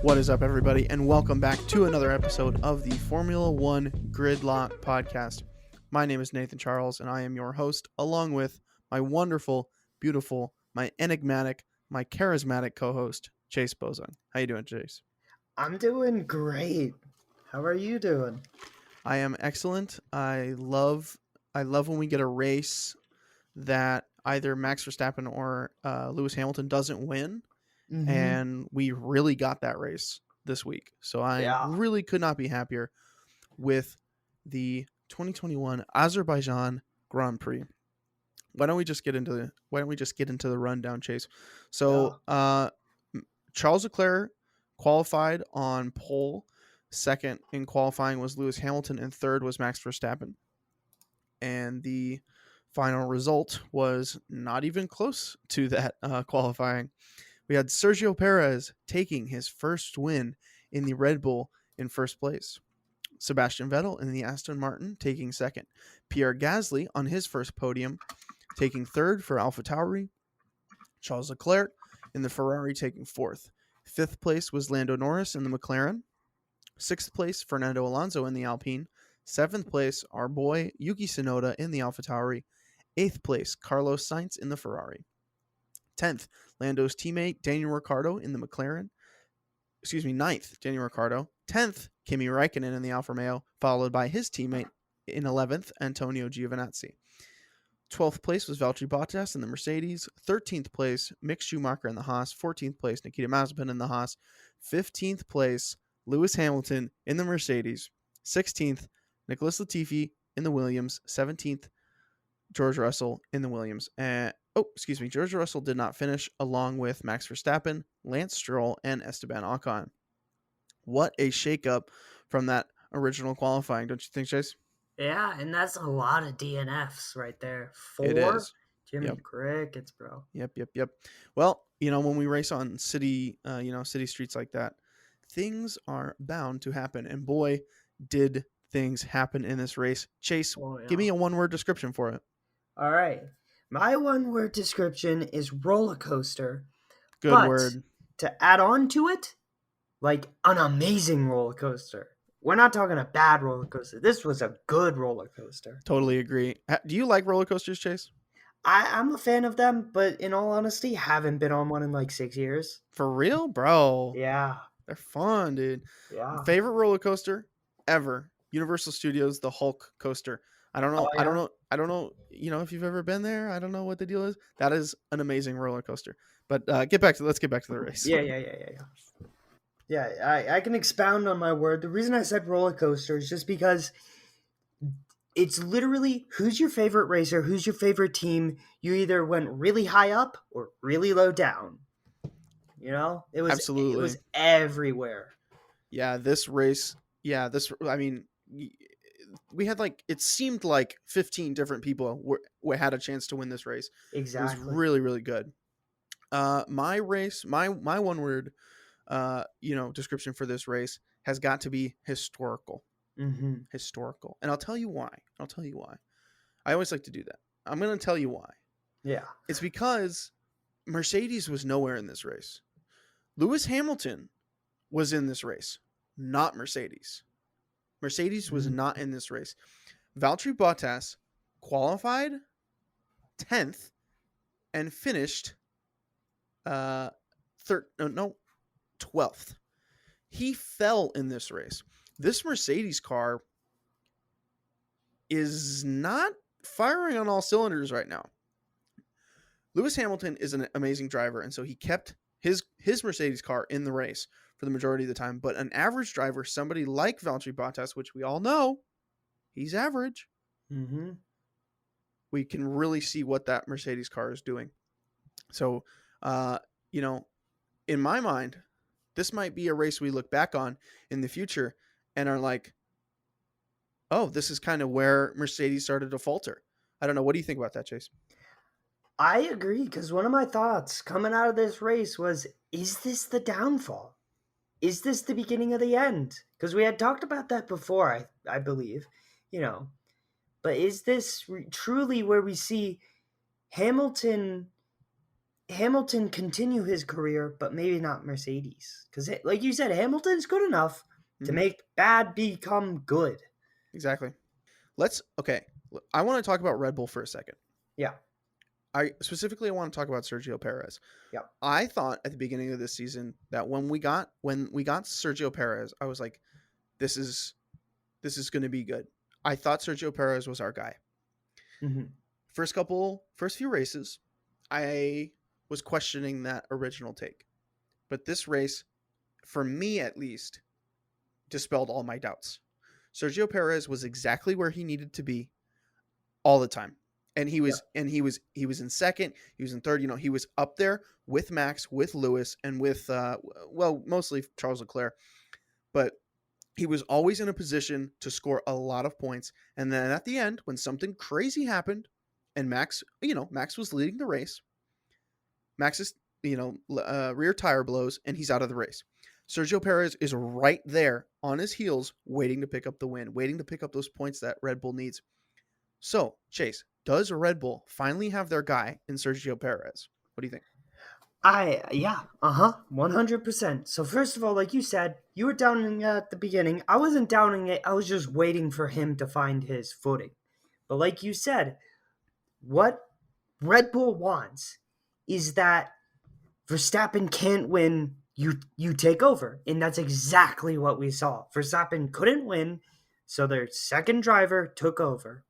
What is up, everybody, and welcome back to another episode of the Formula One Gridlock podcast. My name is Nathan Charles, and I am your host, along with my wonderful, beautiful, my enigmatic, my charismatic co-host, Chase Bozon. How you doing, Chase? I'm doing great. How are you doing? I am excellent. I love when we get a race that either Max Verstappen or Lewis Hamilton doesn't win. And we really got that race this week. So I really could not be happier with the 2021 Azerbaijan Grand Prix. Why don't we just get into the rundown, Chase? So Charles Leclerc qualified on pole. Second in qualifying was Lewis Hamilton, and third was Max Verstappen. And the final result was not even close to that qualifying. We had Sergio Perez taking his first win in the Red Bull in first place. Sebastian Vettel in the Aston Martin taking second. Pierre Gasly on his first podium taking third for AlphaTauri. Charles Leclerc in the Ferrari taking fourth. Fifth place was Lando Norris in the McLaren. Sixth place, Fernando Alonso in the Alpine. Seventh place, our boy Yuki Tsunoda in the AlphaTauri. Eighth place, Carlos Sainz in the Ferrari. 10th, Lando's teammate Daniel Ricciardo in the McLaren. 9th, Daniel Ricciardo. 10th, Kimi Räikkönen in the Alfa Romeo, followed by his teammate in 11th, Antonio Giovinazzi. 12th place was Valtteri Bottas in the Mercedes. 13th place, Mick Schumacher in the Haas. 14th place, Nikita Mazepin in the Haas. 15th place, Lewis Hamilton in the Mercedes. 16th, Nicholas Latifi in the Williams. 17th, George Russell in the Williams. George Russell did not finish, along with Max Verstappen, Lance Stroll, and Esteban Ocon. What a shakeup from that original qualifying, don't you think, Chase? Yeah, and that's a lot of DNFs right there. 4? It is. Jimmy Crickets, bro. Yep. Well, when we race on city streets like that, things are bound to happen. And boy, did things happen in this race. Chase, give me a one-word description for it. All right. My one-word description is roller coaster. Good word. To add on to it, like an amazing roller coaster. We're not talking a bad roller coaster. This was a good roller coaster. Totally agree. Do you like roller coasters, Chase? I'm a fan of them, but in all honesty, haven't been on one in like 6 years. For real, bro? Yeah. They're fun, dude. Yeah. Favorite roller coaster ever. Universal Studios, the Hulk coaster. I don't know. I don't know. If you've ever been there, I don't know what the deal is. That is an amazing roller coaster. But let's get back to the race. Yeah, I can expound on my word. The reason I said roller coaster is just because it's literally who's your favorite racer, who's your favorite team. You either went really high up or really low down. It was absolutely. It was everywhere. Yeah, this race. Yeah, we had it seemed like 15 different people had a chance to win this race. Exactly. It was really, really good. My one word description for this race has got to be historical. Mm-hmm. Historical. And I'll tell you why. I always like to do that. I'm going to tell you why. Yeah. It's because Mercedes was nowhere in this race. Lewis Hamilton was in this race, not Mercedes. Mercedes was not in this race. Valtteri Bottas qualified 10th and finished 12th. He fell in this race. This Mercedes car is not firing on all cylinders right now. Lewis Hamilton is an amazing driver, and so he kept his Mercedes car in the race for the majority of the time. But an average driver, somebody like Valtteri Bottas, which we all know, he's average. Mm-hmm. We can really see what that Mercedes car is doing. So, in my mind, this might be a race we look back on in the future and are like, oh, this is kind of where Mercedes started to falter. I don't know. What do you think about that, Chase? I agree, because one of my thoughts coming out of this race was, is this the downfall? Is this the beginning of the end? Because we had talked about that before, I believe, But is this truly where we see Hamilton Hamilton continue his career, but maybe not Mercedes. Because, like you said, Hamilton's good enough to Hmm. make bad become good. Exactly. Okay. I want to talk about Red Bull for a second. Yeah. I want to talk about Sergio Perez. Yeah. I thought at the beginning of this season that when we got Sergio Perez, I was like, this is going to be good. I thought Sergio Perez was our guy. Mm-hmm. First few races, I was questioning that original take. But this race, for me at least, dispelled all my doubts. Sergio Perez was exactly where he needed to be all the time. And he was in second, he was in third, he was up there with Max, with Lewis, and with mostly Charles Leclerc, but he was always in a position to score a lot of points. And then at the end, when something crazy happened and Max was leading the race, Max's rear tire blows and he's out of the race. Sergio Perez is right there on his heels, waiting to pick up the win, waiting to pick up those points that Red Bull needs. So, Chase, does Red Bull finally have their guy in Sergio Perez? What do you think? 100%. So first of all, like you said, you were doubting it at the beginning. I wasn't doubting it. I was just waiting for him to find his footing. But like you said, what Red Bull wants is that Verstappen can't win, you take over. And that's exactly what we saw. Verstappen couldn't win, so their second driver took over.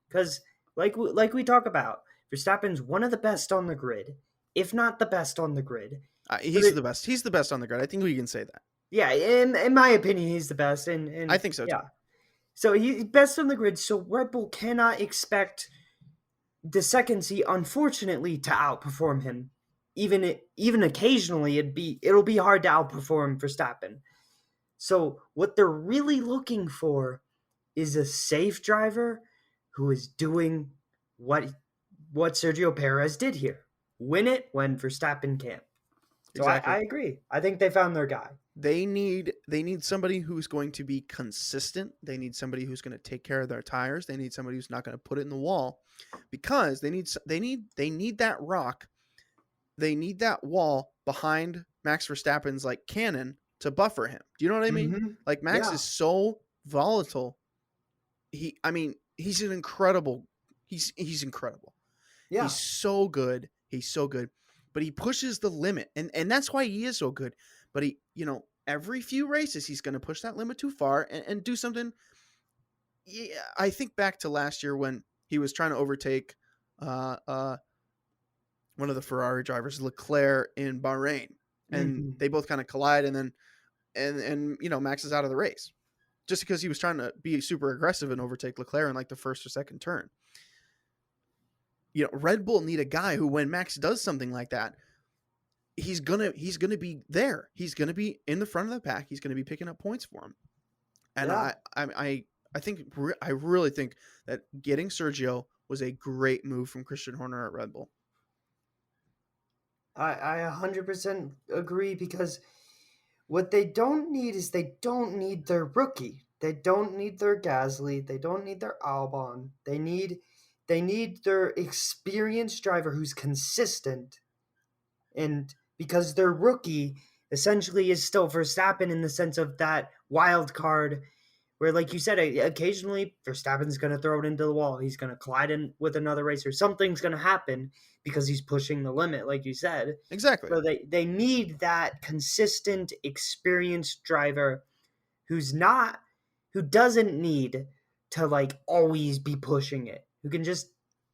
Because like we talk about, Verstappen's one of the best on the grid, if not the best on the grid. But He's the best. He's the best on the grid. I think we can say that. yeah, in my opinion, he's the best. I And think so too. yeah, so he's best on the grid. So Red Bull cannot expect the second seat, unfortunately, to outperform him. Even occasionally, it'll be hard to outperform Verstappen. So what they're really looking for is a safe driver who is doing what Sergio Perez did here. Win it when Verstappen can't. So I Exactly. agree. I think they found their guy. They need somebody who's going to be consistent. They need somebody who's going to take care of their tires. They need somebody who's not going to put it in the wall, because they need that rock. They need that wall behind Max Verstappen's like cannon to buffer him. Do you know what I mean? Mm-hmm. Like Max Yeah. is so volatile. He's an incredible. He's incredible. He's Yeah. so good. He's so good. But he pushes the limit. And that's why he is so good. But every few races he's going to push that limit too far and do something. Yeah, I think back to last year when he was trying to overtake uh, uh, one of the Ferrari drivers, Leclerc, in Bahrain, and Mm-hmm. they both kind of collide, and then Max is out of the race just because he was trying to be super aggressive and overtake Leclerc in like the first or second turn. Red Bull need a guy who, when Max does something like that, he's gonna be there. He's gonna be in the front of the pack. He's gonna be picking up points for him. And Yeah. I really think that getting Sergio was a great move from Christian Horner at Red Bull. I 100% agree because what they don't need is they don't need their rookie. They don't need their Gasly. They don't need their Albon. They need their experienced driver who's consistent. And because their rookie essentially is still Verstappen in the sense of that wild card where, like you said, occasionally Verstappen's going to throw it into the wall. He's going to collide in with another racer. Something's going to happen because he's pushing the limit, like you said. Exactly. So they need that consistent, experienced driver who doesn't need to like always be pushing it, who can just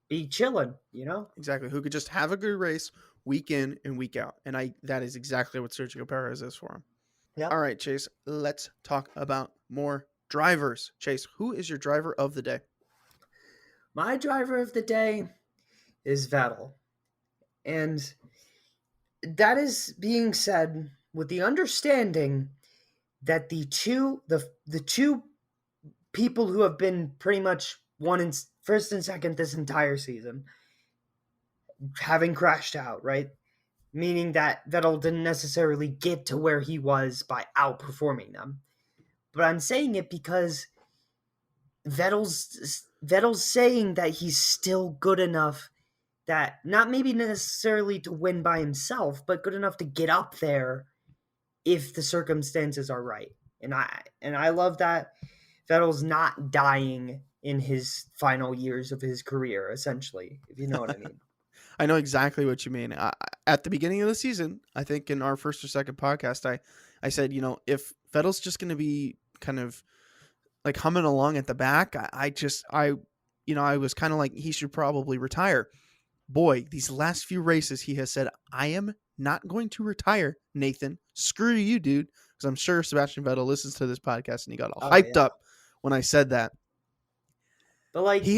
be chilling, you know? Exactly. Who could just have a good race week in and week out. And that is exactly what Sergio Perez is for him. All Yep. right, Chase, let's talk about more drivers. Chase, who is your driver of the day? My driver of the day is Vettel. And that is being said with the understanding that the two people who have been pretty much one in first and second this entire season having crashed out, right? Meaning that Vettel didn't necessarily get to where he was by outperforming them. But I'm saying it because Vettel's saying that he's still good enough that not maybe necessarily to win by himself, but good enough to get up there if the circumstances are right. And I love that Vettel's not dying in his final years of his career, essentially, if you know what I mean. I know exactly what you mean. At the beginning of the season, I think in our first or second podcast, I said, if Vettel's just going to be kind of like humming along at the back, I was kind of like, he should probably retire. Boy, these last few races, he has said, I am not going to retire, Nathan. Screw you, dude. Because I'm sure Sebastian Vettel listens to this podcast and he got all Oh hyped yeah. up when I said that. But like He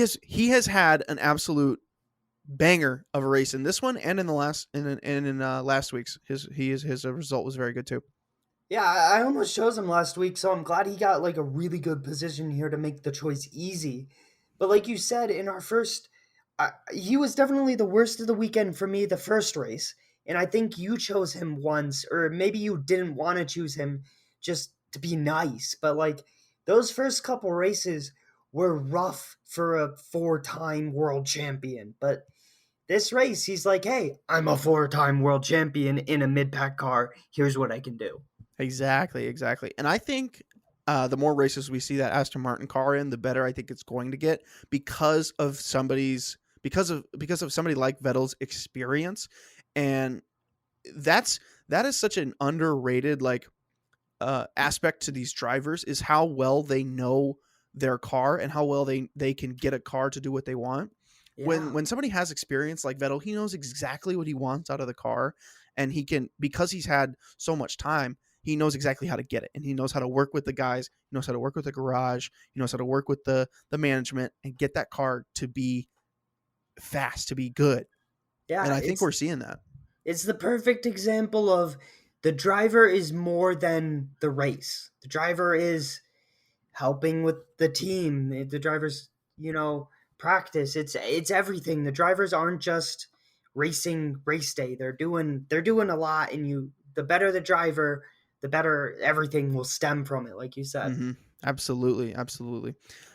has had an absolute banger of a race in this one and in the last week's. His result was very good too. yeah, I almost chose him last week, so I'm glad he got like a really good position here to make the choice easy. But like you said, in our first, he was definitely the worst of the weekend for me the first race, and I think you chose him once, or maybe you didn't want to choose him just to be nice. But like those first couple races were rough for a four-time world champion. But this race, he's like, hey, I'm a four-time world champion in a mid-pack car. Here's what I can do. Exactly. And I think the more races we see that Aston Martin car in, the better I think it's going to get because of somebody like Vettel's experience, and that is such an underrated aspect to these drivers, is how well they know their car and how well they can get a car to do what they want. Yeah. When somebody has experience like Vettel, he knows exactly what he wants out of the car, and he can, because he's had so much time, he knows exactly how to get it, and he knows how to work with the guys, he knows how to work with the garage, he knows how to work with the management and get that car to be fast, to be good. And Yeah, I think we're seeing that. it's the perfect example of the driver is more than the race. The driver is helping with the team. The driver's, practice. It's everything. The drivers aren't just racing race day. They're doing a lot, and the better the driver, the better everything will stem from it, like you said. Mm-hmm. Absolutely.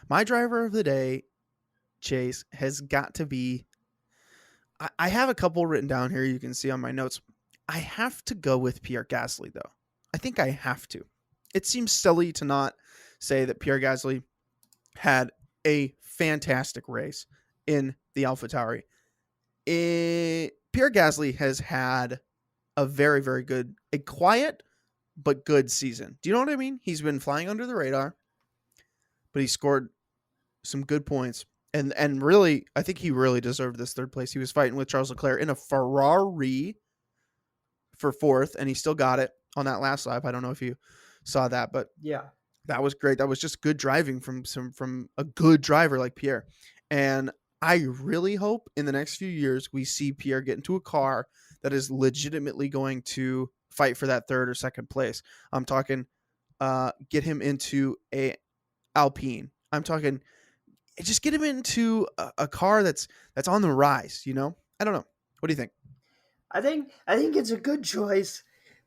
My driver of the day, Chase, has got to be. I have a couple written down here. You can see on my notes. I have to go with Pierre Gasly, though. I think I have to. It seems silly to not say that Pierre Gasly had a fantastic race in the AlphaTauri. Pierre Gasly has had a very, very good, a quiet but good season. Do you know what I mean? He's been flying under the radar, but he scored some good points. And really, I think he really deserved this third place. He was fighting with Charles Leclerc in a Ferrari for fourth, and he still got it on that last lap. I don't know if you saw that, but Yeah. that was great. That was just good driving from a good driver like Pierre. And I really hope in the next few years we see Pierre get into a car that is legitimately going to fight for that third or second place. I'm talking get him into a Alpine. I'm talking just get him into a car that's on the rise, I don't know. What do you think? I think it's a good choice.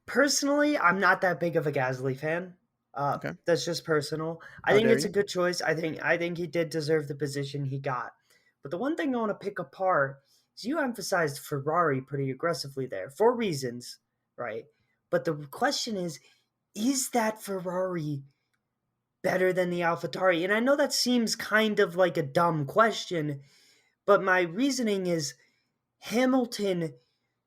Personally, I'm not that big of a Gasly fan. Okay. That's just personal. I How think dare it's a you? good choice. I think he did deserve the position he got. But the one thing I want to pick apart is you emphasized Ferrari pretty aggressively there for reasons, right? But the question is that Ferrari better than the AlphaTauri? And I know that seems kind of like a dumb question, but my reasoning is Hamilton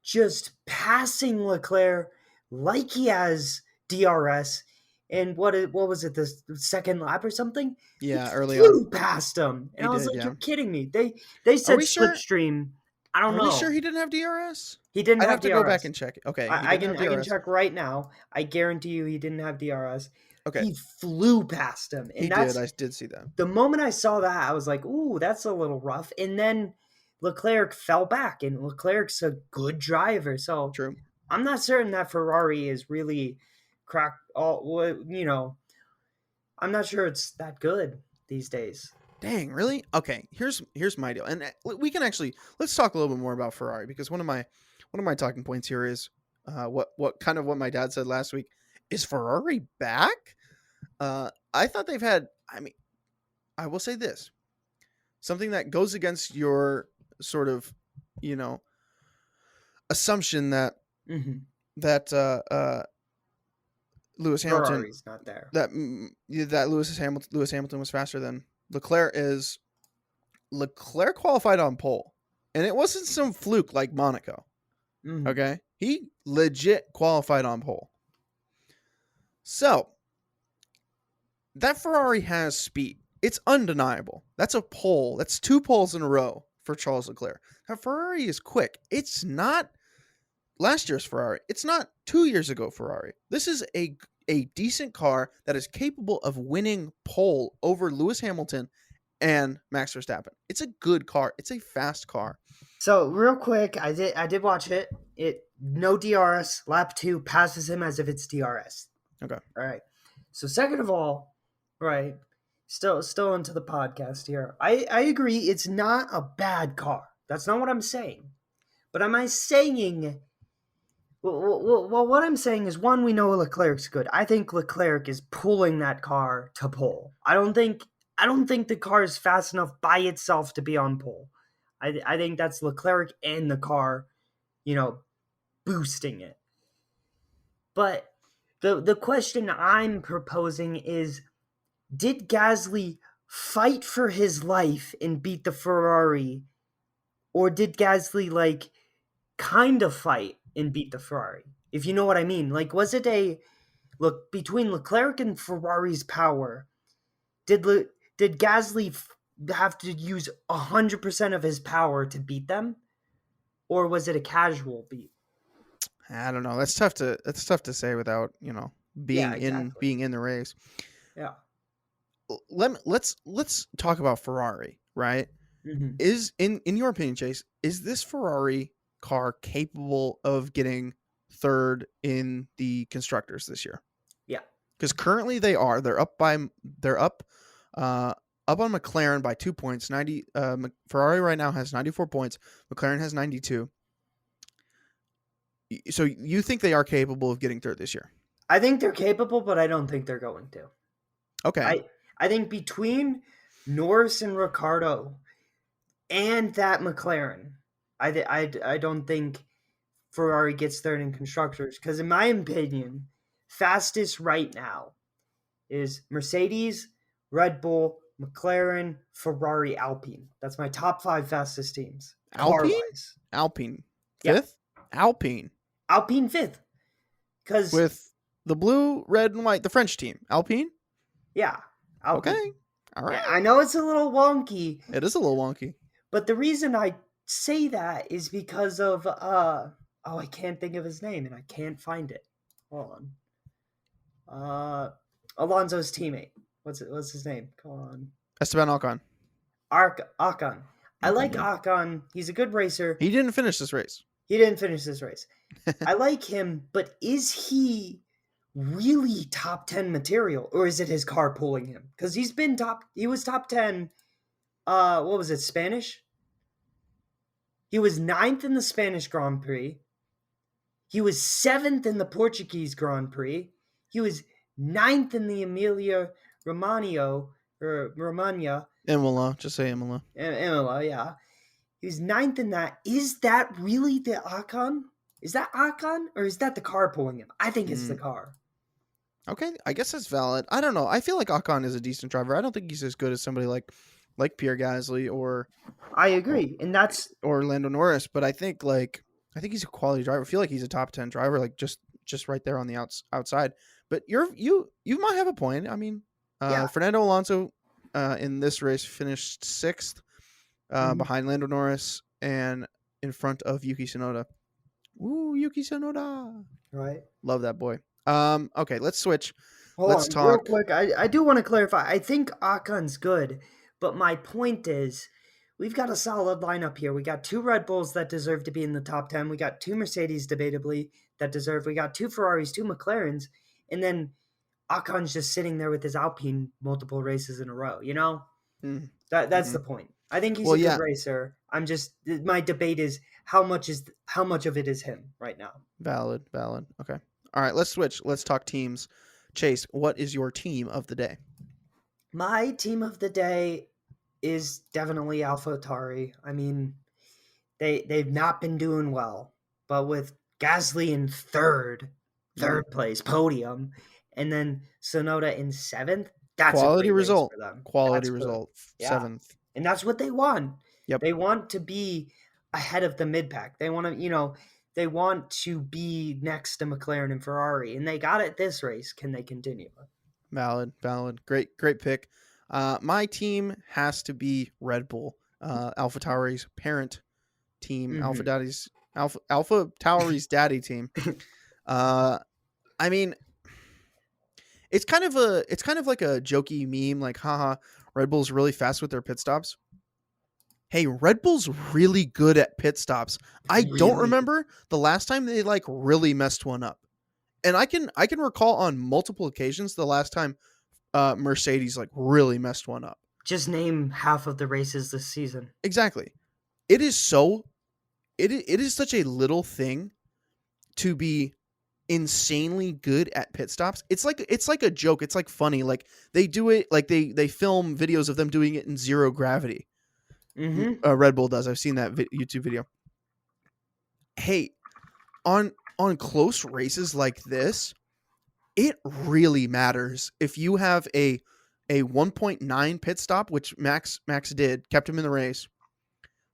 just passing Leclerc like he has DRS. And what was it, the second lap or something? He Yeah, early on. flew past him, and He I was did, like, yeah. "You're kidding me!" They Are said we sure? slipstream. I don't Are we know. sure he didn't have DRS? He didn't I'd have have to go back DRS. and check. Okay, he I didn't can have I can DRS. check right now. I guarantee you, he didn't have DRS. Okay, He flew past him, he and did. that's I did see that. the moment I saw that, I was like, "Ooh, that's a little rough." And then Leclerc fell back, and Leclerc's a good driver, so True. I'm not certain that Ferrari is really cracked. I'm not sure it's that good these days. Dang, really? Okay, here's my deal, and we can actually let's talk a little bit more about Ferrari, because one of my talking points here is what kind of what my dad said last week. Is Ferrari back? I thought they've had. I mean, I will say this, something that goes against your sort of assumption that Mm-hmm. that Lewis Hamilton Ferrari's not there. that Lewis Hamilton was faster than Leclerc is. Leclerc qualified on pole, and it wasn't some fluke like Monaco. Mm-hmm. Okay, he legit qualified on pole. So that Ferrari has speed. It's undeniable. That's a pole. That's 2 poles in a row for Charles Leclerc. Now Ferrari is quick. It's not last year's Ferrari. It's not 2 years ago Ferrari. This is a decent car that is capable of winning pole over Lewis Hamilton and Max Verstappen. It's a good car. It's a fast car. So real quick, I did watch it. No DRS. Lap 2 passes him as if it's DRS. Okay. All right. So second of all, right, still into the podcast here. I agree. It's not a bad car. That's not what I'm saying. But am I saying? Well, what I'm saying is, one, we know Leclerc's good. I think Leclerc is pulling that car to pole. I don't think the car is fast enough by itself to be on pole. I think that's Leclerc and the car, boosting it. But the question I'm proposing is, did Gasly fight for his life and beat the Ferrari? Or did Gasly, kind of fight and beat the Ferrari? If you know what I mean. Was it between Leclerc and Ferrari's power, did Gasly have to use 100% of his power to beat them? Or was it a casual beat? I don't know. That's tough to say without, being in the race. Yeah. Let's talk about Ferrari, right? Mm-hmm. Is in your opinion, Chase, is this Ferrari car capable of getting third in the constructors this year? Yeah. Because currently they are. They're up on McLaren by 2 points. Ferrari right now has 94 points. McLaren has 92. So you think they are capable of getting third this year? I think they're capable, but I don't think they're going to. Okay. I think between Norris and Ricciardo and that McLaren, I don't think Ferrari gets third in constructors. Because in my opinion, fastest right now is Mercedes, Red Bull, McLaren, Ferrari, Alpine. That's my top 5 fastest teams. Alpine. Fifth? Yeah. Alpine 5th. Because with the blue, red, and white, the French team. Alpine? Yeah. Alpine. Okay. All right. I know it's a little wonky. It is a little wonky. But the reason I say that is because of I can't think of his name and I can't find it. Hold on. Alonso's teammate. What's his name? Come on. Esteban Ocon. Ocon. I like Ocon. He's a good racer. He didn't finish this race. I like him, but is he really top 10 material, or is it his car pulling him? Because he was top 10. What was it, Spanish? He was 9th in the Spanish Grand Prix. He was 7th in the Portuguese Grand Prix. He was 9th in the Romagna. Imola, just say Imola. Imola, yeah. He was 9th in that. Is that really the Ocon? Is that Ocon, or is that the car pulling him? I think it's the car. Okay, I guess that's valid. I don't know. I feel like Ocon is a decent driver. I don't think he's as good as somebody like Pierre Gasly or. I agree, and that's or Lando Norris, but I think he's a quality driver. I feel like he's a top 10 driver, just right there on the outside. But you might have a point. I mean, Fernando Alonso in this race finished 6th behind Lando Norris and in front of Yuki Tsunoda. Ooh, Yuki Tsunoda! Right, love that boy. Okay, let's switch. Let's talk real quick. I do want to clarify. I think Ocon's good, but my point is, we've got a solid lineup here. We got 2 Red Bulls that deserve to be in the top 10. We got 2 Mercedes, debatably, that deserve. We got 2 Ferraris, 2 McLarens, and then Ocon's just sitting there with his Alpine multiple races in a row. That's the point. I think he's a good racer. My debate is how much of it is him right now. Valid. Okay. All right, let's switch. Let's talk teams. Chase, what is your team of the day? My team of the day is definitely AlphaTauri. I mean, they've not been doing well. But with Gasly in third place, podium, and then Sonoda in seventh, that's a Quality great race result. for them. Quality That's good. result. Yeah. Seventh. And that's what they want. Yep. They want to be ahead of the mid pack. They want to, they want to be next to McLaren and Ferrari, and they got it this race. Can they continue? Valid. Great pick. My team has to be Red Bull. AlphaTauri's parent team. Alpha Tauri's daddy team. I mean, it's kind of like a jokey meme, like, haha, Red Bull's really fast with their pit stops. Hey, Red Bull's really good at pit stops. I don't Really? remember the last time they like really messed one up. And I can recall on multiple occasions the last time Mercedes like really messed one up. Just name half of the races this season. Exactly. It is such a little thing to be insanely good at pit stops. It's like a joke. It's like funny. Like they do it, like they film videos of them doing it in zero gravity. Red Bull does. I've seen that YouTube video. Hey, on close races like this, it really matters if you have a 1.9 pit stop, which Max did, kept him in the race,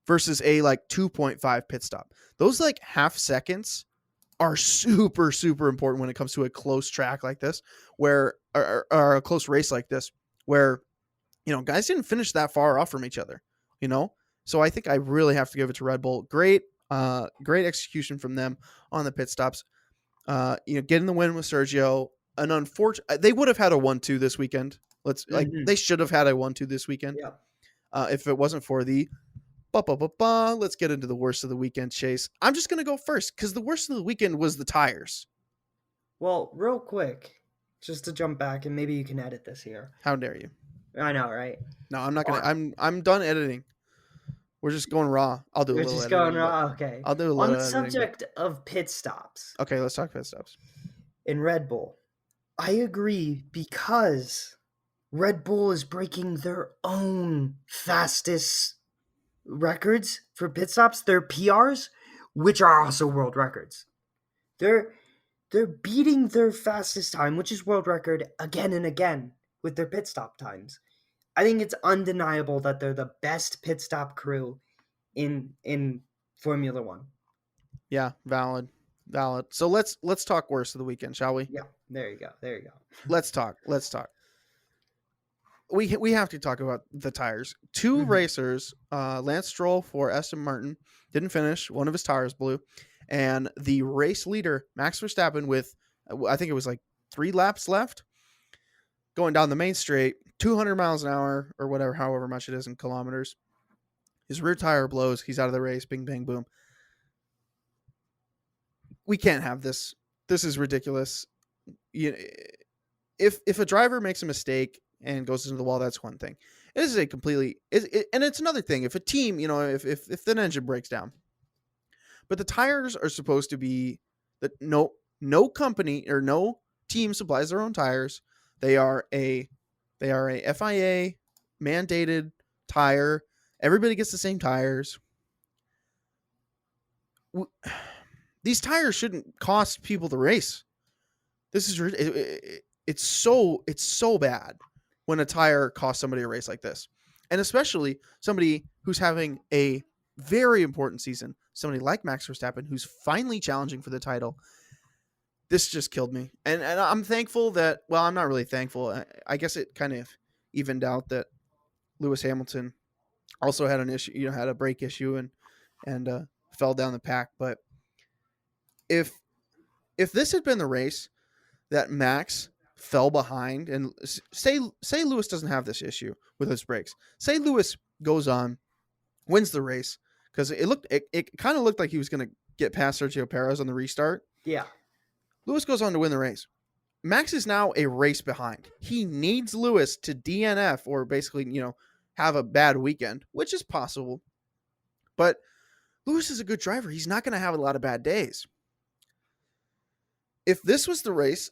versus a like 2.5 pit stop. Those like half seconds are super, super important when it comes to a close track like this, where or a close race like this, where guys didn't finish that far off from each other. So I think I really have to give it to Red Bull. Great execution from them on the pit stops. Getting the win with Sergio. An unfortunate, they would have had a 1-2 this weekend. They should have had a 1-2 this weekend. Yeah. If it wasn't for the let's get into the worst of the weekend, Chase. I'm just going to go first because the worst of the weekend was the tires. Well, real quick, just to jump back, and maybe you can edit this here. How dare you? I know, right? No, I'm not going to. I'm done editing. We're just going raw. I'll do a little editing. Going raw, okay. I'll do a little editing. On the subject of pit stops. Okay, let's talk pit stops. In Red Bull, I agree because Red Bull is breaking their own fastest records for pit stops, their PRs, which are also world records. They're beating their fastest time, which is world record, again and again with their pit stop times. I think it's undeniable that they're the best pit stop crew in Formula One. Yeah, valid. So let's talk worst of the weekend, shall we? Yeah, there you go. Let's talk. We have to talk about the tires. Two racers, Lance Stroll for Aston Martin, didn't finish. One of his tires blew. And the race leader, Max Verstappen, with, I think it was like 3 laps left, going down the main straight, 200 miles an hour or whatever, however much it is in kilometers. His rear tire blows. He's out of the race. Bing, bang, boom. We can't have this. This is ridiculous. If a driver makes a mistake and goes into the wall, that's one thing. It is a completely, and it's another thing. If a team, if the engine breaks down, but the tires are supposed to be that no company or no team supplies their own tires. They are a FIA mandated tire. Everybody gets the same tires. These tires shouldn't cost people the race. This is it's so bad when a tire costs somebody a race like this, and especially somebody who's having a very important season. Somebody like Max Verstappen, who's finally challenging for the title. This just killed me, and I'm thankful that. Well, I'm not really thankful. I guess it kind of evened out that Lewis Hamilton also had an issue, had a brake issue, and fell down the pack. But if this had been the race that Max fell behind, and say Lewis doesn't have this issue with his brakes, say Lewis goes on, wins the race, because it kind of looked like he was going to get past Sergio Perez on the restart. Yeah. Lewis goes on to win the race. Max is now a race behind. He needs Lewis to DNF or basically, have a bad weekend, which is possible. But Lewis is a good driver. He's not going to have a lot of bad days. If this was the race,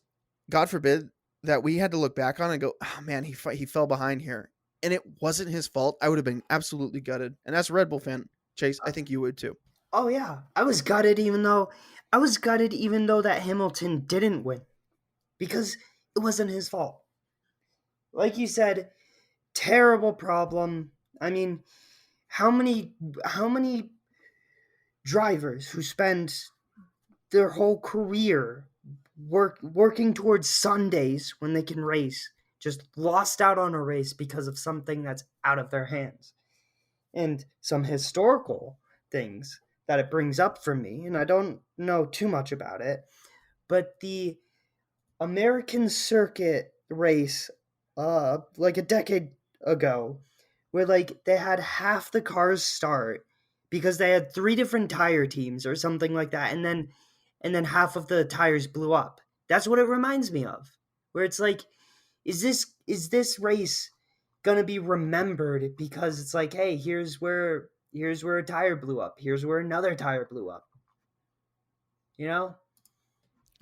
God forbid, that we had to look back on and go, oh man, he fell behind here, and it wasn't his fault, I would have been absolutely gutted. And as a Red Bull fan, Chase, I think you would too. Oh yeah, I was gutted even though that Hamilton didn't win because it wasn't his fault. Like you said, terrible problem. I mean, how many drivers who spend their whole career working towards Sundays when they can race just lost out on a race because of something that's out of their hands? And some historical things that it brings up for me, and I don't know too much about it, but the American circuit race, like a decade ago, where like they had half the cars start because they had three different tire teams or something like that, and then half of the tires blew up. That's what it reminds me of. Where it's like, is this race gonna be remembered because it's like, hey, here's where a tire blew up, here's where another tire blew up, you know?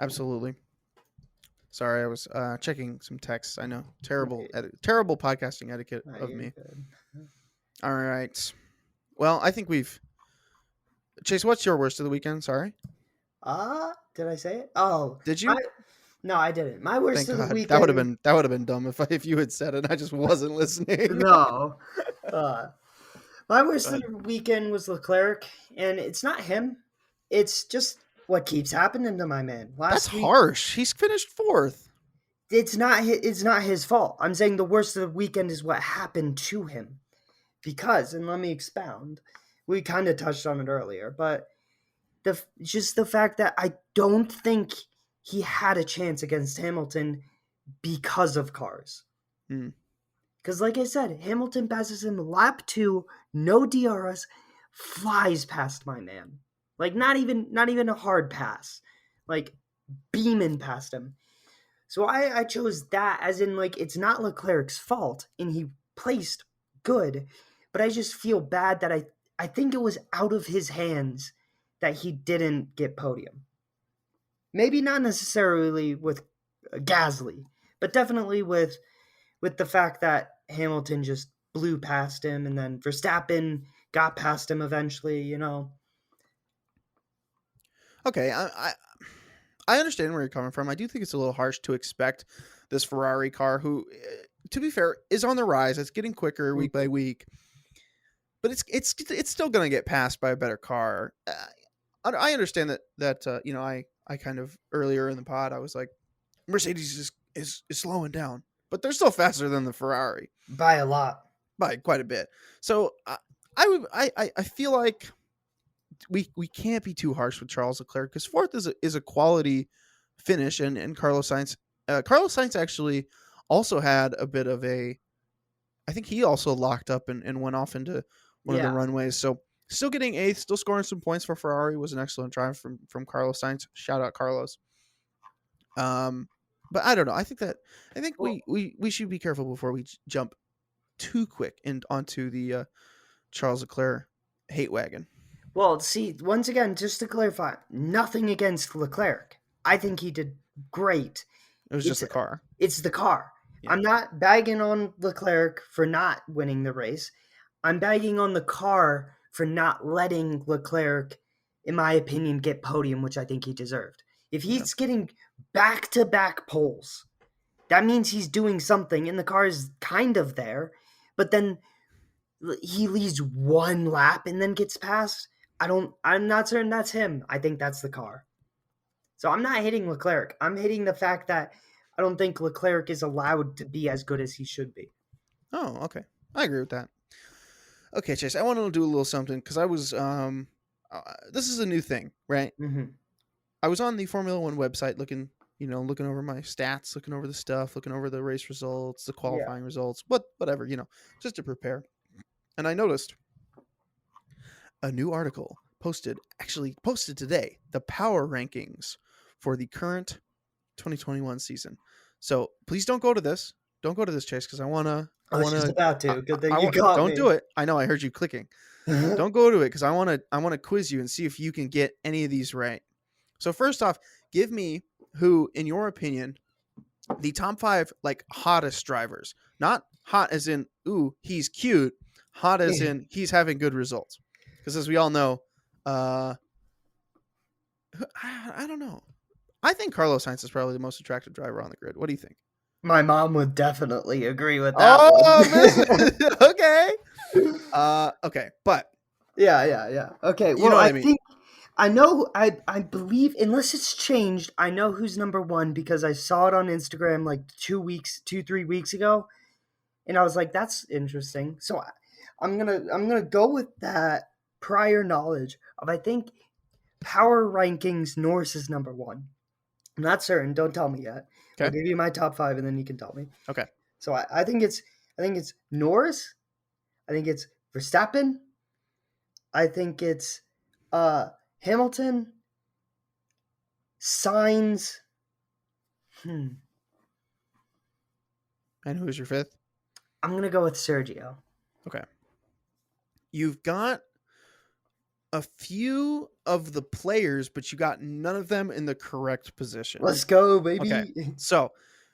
Absolutely. Sorry, I was checking some texts. I know, terrible, Right. terrible podcasting etiquette Right, of you're me. good. All right. Well, I think we've. Chase, what's your worst of the weekend? Sorry, Did I say it? Oh, did my you? no, I didn't. My worst Thank of the God. weekend. That would have been dumb if you had said it. I just wasn't listening. No, uh, my worst of But the weekend was Leclerc, and it's not him. It's just what keeps happening to my man. that's Last week, harsh. He's finished fourth. it's not his fault. I'm saying the worst of the weekend is what happened to him. Because, and let me expound. We kind of touched on it earlier, but just the fact that I don't think he had a chance against Hamilton because of cars. Hmm. Because, like I said, Hamilton passes him lap 2, no DRS, flies past my man. Like not even a hard pass, like beaming past him. So I chose that as in like it's not Leclerc's fault, and he placed good, but I just feel bad that I think it was out of his hands that he didn't get podium. Maybe not necessarily with Gasly, but definitely with the fact that Hamilton just blew past him, and then Verstappen got past him eventually. Okay, I understand where you're coming from. I do think it's a little harsh to expect this Ferrari car, who, to be fair, is on the rise. It's getting quicker week by week, but it's still going to get passed by a better car. I understand that I kind of earlier in the pod I was like, Mercedes is slowing down, but they're still faster than the Ferrari By a lot. by quite a bit. So I feel like we can't be too harsh with Charles Leclerc, because fourth is a quality finish, and Carlos Sainz actually also had a bit of a, I think he also locked up and went off into one of the Yeah. runways. So still getting eighth, still scoring some points for Ferrari, was an excellent drive from Carlos Sainz. Shout out Carlos. But I don't know. I think Well, we should be careful before we jump too quick onto the Charles Leclerc hate wagon. Well, see, once again, just to clarify, nothing against Leclerc. I think he did great. It was just It's the car. it's the car. Yeah. I'm not bagging on Leclerc for not winning the race. I'm bagging on the car for not letting Leclerc, in my opinion, get podium, which I think he deserved. If he's getting back-to-back poles, that means he's doing something, and the car is kind of there, but then he leads one lap and then gets passed. I'm not certain that's him. I think that's the car. So I'm not hitting Leclerc. I'm hitting the fact that I don't think Leclerc is allowed to be as good as he should be. Oh, okay. I agree with that. Okay, Chase, I want to do a little something, because I was this is a new thing, right? Mm-hmm. I was on the Formula One website looking over my stats, looking over the stuff, looking over the race results, the qualifying results, whatever, just to prepare. And I noticed a new article posted today, the power rankings for the current 2021 season. So please don't go to this. Don't go to this, Chase, because I was just about to. Good thing you want. got Don't me. do it. I know. I heard you clicking. Don't go to it, because I want to quiz you and see if you can get any of these right. So first off, give me who, in your opinion, the top 5 like hottest drivers. Not hot as in ooh he's cute. Hot as in he's having good results. Because as we all know, I don't know. I think Carlos Sainz is probably the most attractive driver on the grid. What do you think? My mom would definitely agree with that Oh, one. okay. Okay, but Yeah. Okay, you well, know what I I mean. think I know. I believe, unless it's changed, I know who's number one because I saw it on Instagram like 3 weeks ago, and I was like, "That's interesting." So I'm gonna go with that prior knowledge of I think power rankings. Norris is number one. I'm not certain. Don't tell me yet. I'll Okay. give you my top five, and then you can tell me. Okay. So I think it's Norris. I think it's Verstappen. I think it's uh Hamilton. Signs. Hmm. And who's your fifth? I'm gonna go with Sergio. Okay. You've got a few of the players, but you got none of them in the correct position. Let's go, Okay. baby. So,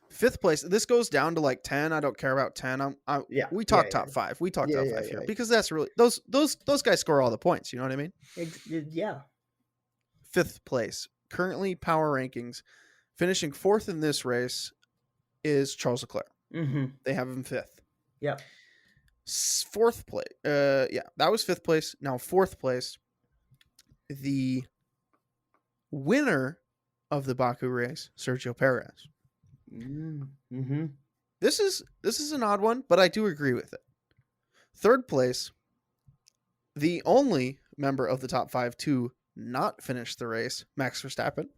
fifth place. This goes down to like 10. I don't care about 10. Yeah. We Yeah. talk top 5. We talk Yeah. top Yeah. 5 here Yeah. because that's really those guys score all the points, you know what I mean? Yeah. Fifth place. Currently power rankings, finishing fourth in this race is Charles Leclerc. Mm-hmm. They have him fifth. Yeah. Fourth place. Yeah, that was fifth place. Now fourth place. The winner of the Baku race, Sergio Perez. Mm-hmm. This is an odd one, but I do agree with it. Third place, the only member of the top 5 to not finish the race, Max Verstappen.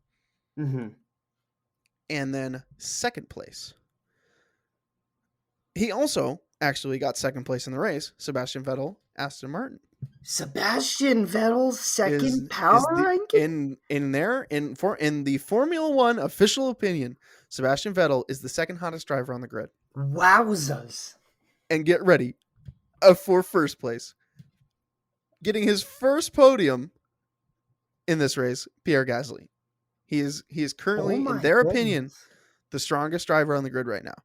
Mm-hmm. And then second place. He also actually got second place in the race, Sebastian Vettel, Aston Martin. Sebastian Vettel's second Is power the ranking? in the Formula 1 official opinion, Sebastian Vettel is the second hottest driver on the grid. Wowzers. And get ready for first place. Getting his first podium in this race, Pierre Gasly. He is currently, in their opinion, the strongest driver on the grid right now.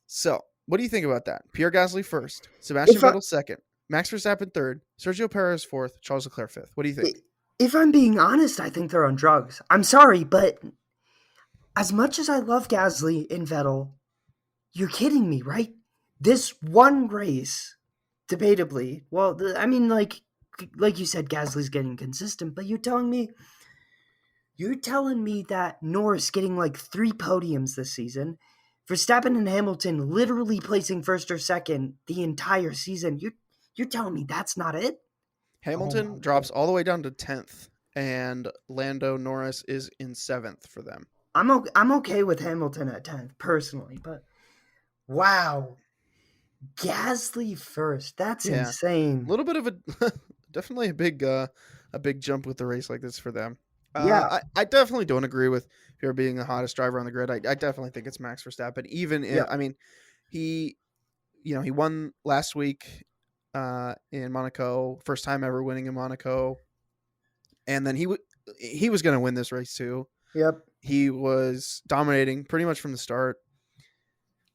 So, what do you think about that? Pierre Gasly first, Sebastian Vettel second, Max Verstappen third, Sergio Perez fourth, Charles Leclerc fifth. What do you think? If I'm being honest, I think they're on drugs. I'm sorry, but as much as I love Gasly and Vettel, you're kidding me, right? This one race, debatably, well, I mean, like you said, Gasly's getting consistent, but you're telling me that Norris getting like 3 podiums this season, Verstappen and Hamilton literally placing first or second the entire season. You're telling me that's not it? Hamilton drops all the way down to 10th, and Lando Norris is in 7th for them. I'm okay with Hamilton at 10th personally, but wow. Gasly first. That's insane. A little bit of a definitely a big jump with the race like this for them. Yeah. I definitely don't agree with Pierre being the hottest driver on the grid. I definitely think it's Max Verstappen. Even if, I mean, he won last week in Monaco, first time ever winning in Monaco, and then he was going to win this race too. Yep. He was dominating pretty much from the start.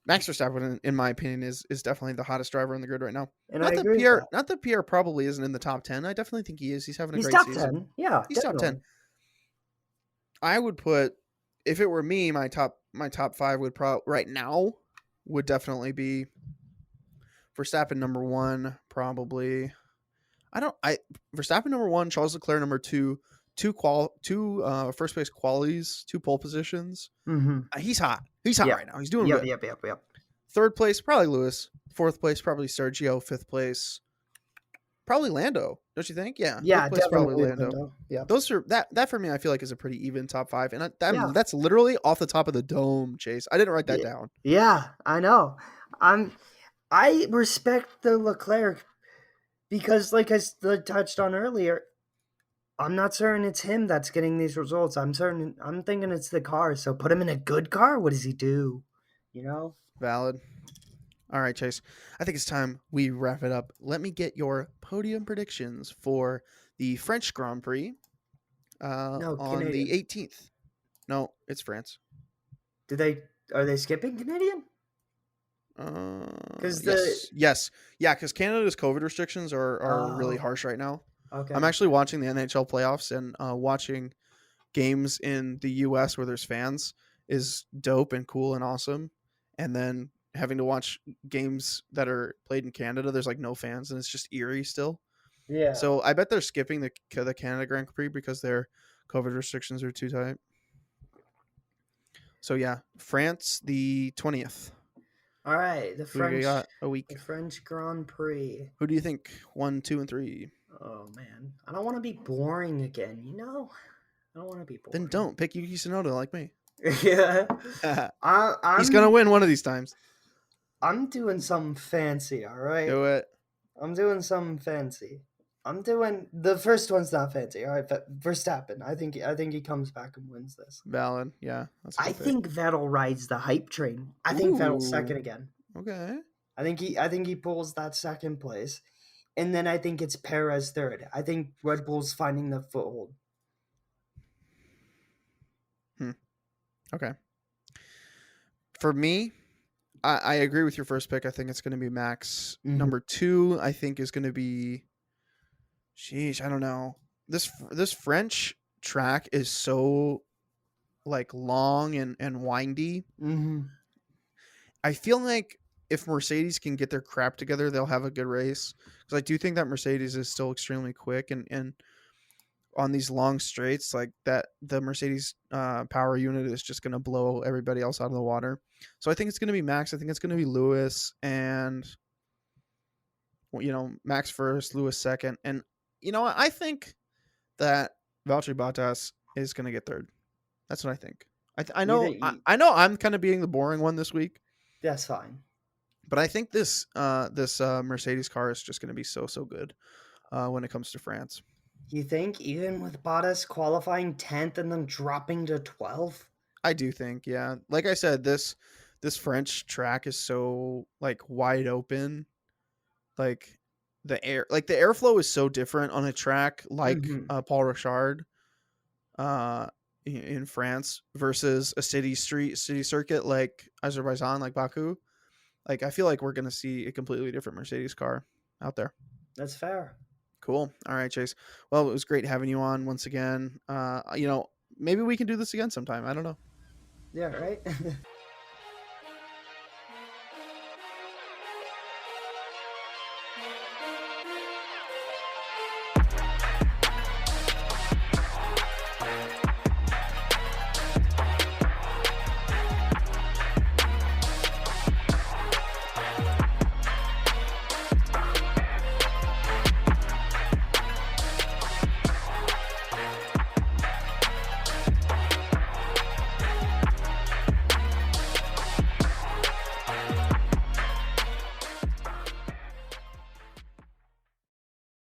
Max Verstappen, in my opinion, is definitely the hottest driver on the grid right now. And I agree with that. Not that Pierre probably isn't in the top 10. I definitely think he is. He's having a great top season. 10. Yeah, he's definitely top 10. I would put, if it were me, my top 5 would right now would definitely be Verstappen number 1, probably. Verstappen number 1, Charles Leclerc number 2, two first place qualities, 2 pole positions. Mm-hmm. He's hot. He's hot right now. He's doing good. Yep. Third place, probably Lewis. Fourth place, probably Sergio. Fifth place, probably Lando. Don't you think? Yeah. Yeah, Fifth place, definitely probably Lando. Yeah. Those are that for me. I feel like is a pretty even top 5, and that's literally off the top of the dome. Chase, I didn't write that down. Yeah, I know. I respect the Leclerc because, like I touched on earlier, I'm not certain it's him that's getting these results. I'm thinking it's the car. So put him in a good car. What does he do? You know? Valid. All right, Chase. I think it's time we wrap it up. Let me get your podium predictions for the French Grand Prix on the 18th. No, it's France. Are they skipping Canadian? Yes. Yeah, because Canada's COVID restrictions are really harsh right now. I'm Okay. actually watching the NHL playoffs, and watching games in the US where there's fans is dope and cool and awesome. And then having to watch games that are played in Canada, there's like no fans and it's just eerie still. Yeah. So I bet they're skipping the Canada Grand Prix because their COVID restrictions are too tight. So yeah, France the 20th. All right. We got a The week. French Grand Prix. Who do you think? 1, 2, and 3. Oh man, I don't want to be boring again. You know, I don't want to be Then boring. don't pick Yuki Tsunoda like me. Yeah. I, He's gonna I'm win one of these times. I'm doing something fancy. All right. Do it. I'm doing something fancy. I'm doing the first one's not fancy. All right, Verstappen. I think he comes back and wins this. Valid. Yeah, that's a I good pick. think Vettel rides the hype train. I think Vettel's Ooh. second again. Okay. I think he pulls that second place. And then I think it's Perez third. I think Red Bull's finding the foothold. Okay. For me, I agree with your first pick. I think it's going to be Max. Mhm. Number 2, I think is going to be. Sheesh, I don't know. This French track is so like long and windy. Mm-hmm. I feel like if Mercedes can get their crap together, they'll have a good race. Because I do think that Mercedes is still extremely quick, and on these long straights like that, the Mercedes power unit is just going to blow everybody else out of the water. So I think it's going to be Max. I think it's going to be Lewis, and Max first, Lewis second, and I think that Valtteri Bottas is going to get third. That's what I think. I You know think I know I'm kind of being the boring one this week, that's fine. but I think this Mercedes car is just going to be so good when it comes to France. You think even with Bottas qualifying 10th and then dropping to 12th? I do think, yeah. Like I said, this French track is so like wide open. Like the airflow is so different on a track like Mm-hmm. Paul Ricard uh in France versus a city circuit like Azerbaijan, like Baku. Like I feel like we're gonna see a completely different Mercedes car out there. That's fair. Cool. All right, Chase. Well, it was great having you on once again. Maybe we can do this again sometime. I don't know. Yeah, right?